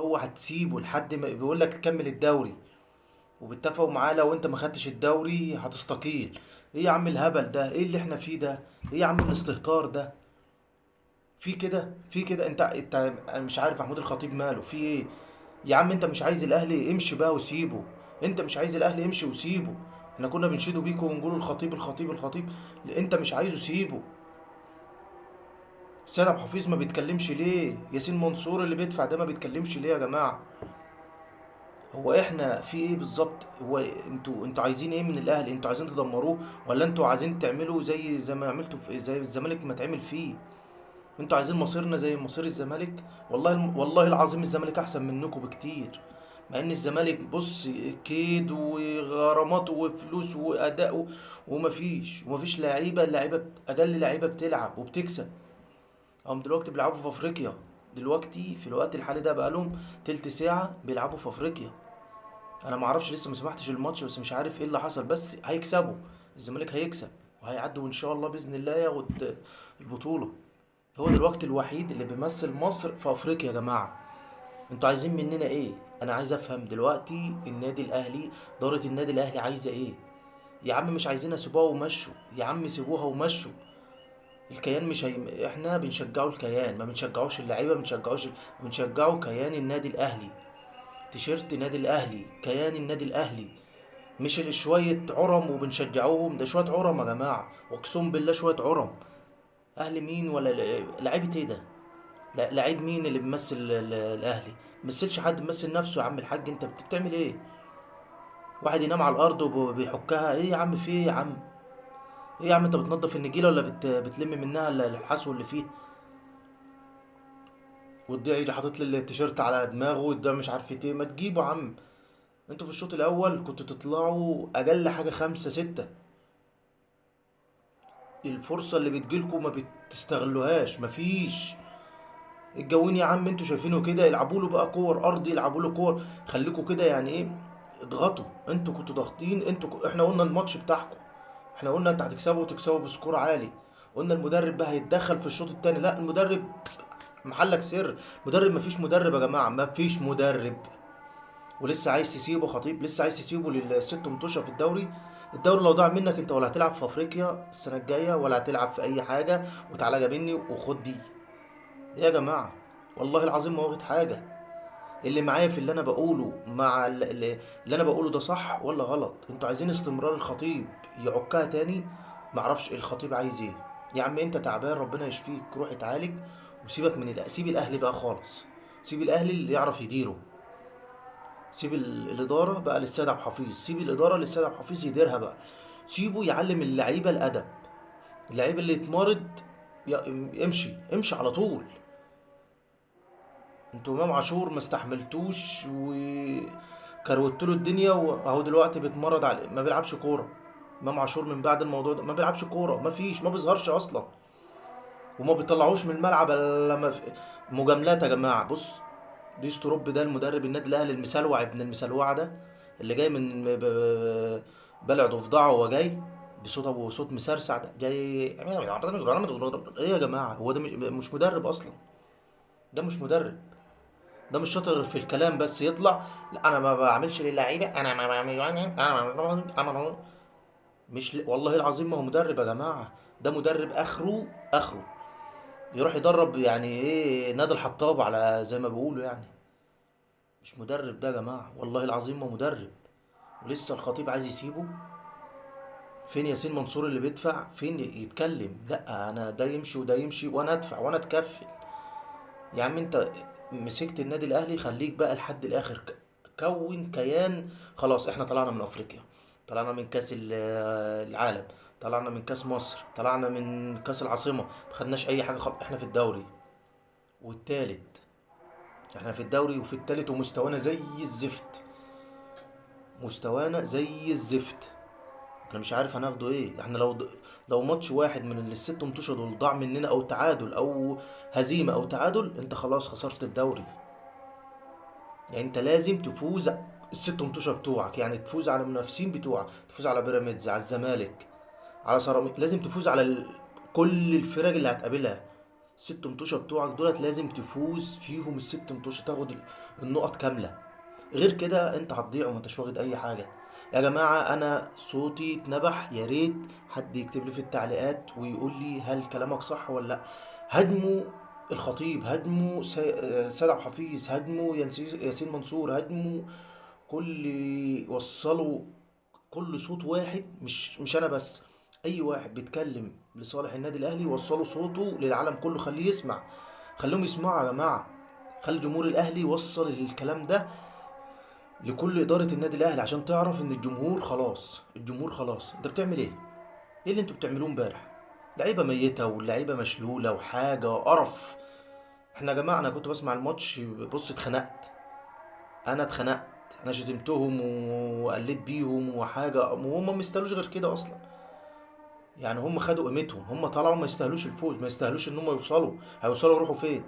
هو هتسيبه لحد ما بيقول لك تكمل الدوري، وبيتفقوا معاه لو انت ما خدتش الدوري هتستقيل. ايه يا عم الهبل ده؟ ايه اللي احنا فيه ده؟ ايه يا عم الاستهتار ده؟ في كده في كده انت أنا مش عارف محمود الخطيب ماله في ايه. يا عم انت مش عايز الاهلي، امشي بقى وسيبه. انت مش عايز الاهلي، امشي وسيبه. احنا كنا بنشيدوا بيكو ونقول الخطيب الخطيب الخطيب. انت مش عايزه، سيبه. سيد عبد الحفيظ ما بيتكلمش ليه؟ ياسين منصور اللي بيدفع ده ما بيتكلمش ليه يا جماعه؟ هو احنا في ايه بالظبط؟ هو انتوا عايزين ايه من الاهلي؟ انتوا عايزين تدمروه ولا انتوا عايزين تعملوا زي ما عملتوا في زي الزمالك ما تعمل فيه؟ انتوا عايزين مصيرنا زي مصير الزمالك؟ والله العظيم الزمالك احسن منكم بكتير. مع ان الزمالك بص، كيد وغرامات وفلوس واداء ومفيش لعيبه. اقل لعيبه بتلعب وبتكسب. هم دلوقتي بيلعبوا في افريقيا. دلوقتي في الوقت الحالي ده بقالهم تلت ساعه بيلعبوا في افريقيا. انا ما اعرفش لسه، ما سمعتش الماتش، بس مش عارف ايه اللي حصل، بس هيكسبوا. الزمالك هيكسب وهيعدوا وان شاء الله باذن الله ياخد البطوله. هو دلوقتي الوحيد اللي بيمثل مصر في افريقيا يا جماعه. انتوا عايزين مننا ايه؟ انا عايز افهم دلوقتي النادي الاهلي، اداره النادي الاهلي عايزه ايه؟ يا عم مش عايزين سيبوها ومشوا، يا عم سيبوها ومشوا. الكيان مش احنا بنشجعوا الكيان، ما بنشجعوش اللعيبه، بنشجعوا كيان النادي الاهلي. تيشيرت نادي الاهلي، كيان النادي الاهلي. مش شويه عرم وبنشجعوهم، ده شويه عرم يا جماعه، اقسم بالله شويه عرم. اهلي مين ولا لعيبه ايه ده؟ لعيب مين اللي بيمثل الاهلي؟ ممثلش حد، بيمثل نفسه. يا عم الحاج انت بتعمل ايه؟ واحد ينام على الارض وبيحكها؟ ايه يا عم في ايه يا عم؟ ايه يا عم انت بتنضف النجيله ولا بتلم منها الحصو اللي فيه؟ والضيع يجي حاطط لي التيشيرت على دماغه والضيع مش عارف ايه، ما تجيبه يا عم. انتوا في الشوط الاول كنتوا تطلعوا اقل حاجه خمسة ستة. الفرصه اللي بتجيلكوا ما بتستغلوهاش، مفيش. الجوين يا عم انتوا شايفينه كده، العبوا له بقى كور ارضي، العبوا له كور. خليكوا كده يعني ايه، اضغطوا. انتوا كنتوا ضاغطين، احنا قلنا الماتش بتاعكم. احنا قلنا انت هتكسبوا وتكسبوا بسكور عالي. قلنا المدرب بقى هيتدخل في الشوط التاني، لا المدرب محلك سر. مدرب؟ مفيش مدرب يا جماعه، مفيش مدرب. ولسه عايز تسيبه خطيب؟ لسه عايز تسيبه للست متوشه في الدوري؟ الدوري لو ضاع منك انت، ولا هتلعب في افريقيا السنه الجايه ولا هتلعب في اي حاجه. وتعالى جابني وخد دي. إيه يا جماعه؟ والله العظيم ما واخد حاجه. اللي معايا في اللي انا بقوله مع اللي انا بقوله ده صح ولا غلط؟ انتوا عايزين استمرار الخطيب يعكها تاني؟ معرفش ايه الخطيب عايز ايه. يا عم انت تعبان ربنا يشفيك، روح اتعالج. وسيبك من سيب الاهلي بقى خالص. سيب الاهلي اللي يعرف يديره. سيب الاداره بقى للسيد عبد الحفيظ، سيب الاداره للسيد عبد الحفيظ يديرها بقى. سيبه يعلم اللعيبه الادب. اللعيبه اللي يتمرض امشي امشي على طول. انتوا امام عاشور ما استحملتوش وكروتوا له الدنيا، واهو دلوقتي بيتمرد على ما بيلعبش كوره. امام عاشور من بعد الموضوع ده ما بيلعبش كوره، ما فيش، ما بيظهرش اصلا. وما بيطلعوش من الملعب الا لما مجاملات يا جماعه. بص، ديس تروب ده المدرب النادي الاهلي المسلوع ابن المسلوعه ده، اللي جاي من بلع ضفدعه، وهو جاي بصوت ابو صوت مسرسع ده جاي. ايه يا جماعه؟ هو ده مش مدرب اصلا. ده مش مدرب. ده مش شاطر في الكلام بس يطلع. لا انا ما بعملش للعيبه، انا ما بعمل انا مش والله العظيم ما هو مدرب يا جماعه. ده مدرب اخره يروح يدرب يعني ايه نادي الحطاب على زي ما بيقولوا يعني. مش مدرب ده يا جماعه، والله العظيم ما مدرب. ولسه الخطيب عايز يسيبه؟ فين ياسين منصور اللي بيدفع؟ فين يتكلم؟ لا انا ده يمشي وده يمشي وانا ادفع وانا اتكفل. يا عم انت مسكت النادي الاهلي، خليك بقى لحد الاخر. كون كيان. خلاص احنا طلعنا من افريقيا، طلعنا من كاس العالم، طلعنا من كاس مصر، طلعنا من كاس العاصمه، ما خدناش اي حاجه خالص. احنا في الدوري والتالت. احنا في الدوري وفي التالت ومستوانا زي الزفت. مستوانا زي الزفت. انا مش عارف هناخده ايه. احنا لو ماتش واحد من الست ماتشات دول ضاع مننا، او تعادل او هزيمه او تعادل، انت خلاص خسرت الدوري. يعني انت لازم تفوز الست ماتشات بتوعك، يعني تفوز على المنافسين بتوعك، تفوز على بيراميدز، على الزمالك، على سيراميكا. لازم تفوز على كل الفرق اللي هتقابلها. الست متوشة بتوعك دولت لازم تفوز فيهم، الست متوشة تاخد النقط كاملة. غير كده انت هتضيع وما انتش واخد اي حاجة. يا جماعة انا صوتي اتنبح، يا ريت حد يكتب لي في التعليقات ويقول لي هل كلامك صح ولا لا. هاجموا الخطيب، هاجموا سيد عبد الحفيظ، هاجموا ياسين منصور، هاجموا كل، وصلوا كل صوت واحد، مش انا بس، اي واحد بيتكلم لصالح النادي الاهلي وصلوا صوته للعالم كله، خليه يسمع، خليهم يسمعوا يا جماعه. خلي جمهور الاهلي يوصل الكلام ده لكل اداره النادي الاهلي عشان تعرف ان الجمهور خلاص، الجمهور خلاص. انت بتعمل ايه؟ ايه اللي انتوا بتعملوه امبارح؟ لعيبه ميته واللعيبه مشلوله وحاجه قرف. احنا يا جماعه انا كنت بسمع الماتش، بص اتخنقت، انا اتخنقت، انا شتمتهم وقلت بيهم وحاجه، وهم ما يستاهلوش غير كده اصلا. يعني هم خدوا قيمتهم، هم طلعوا ما يستاهلوش الفوز، ما يستاهلوش ان هم يوصلوا. هيوصلوا يروحوا فين؟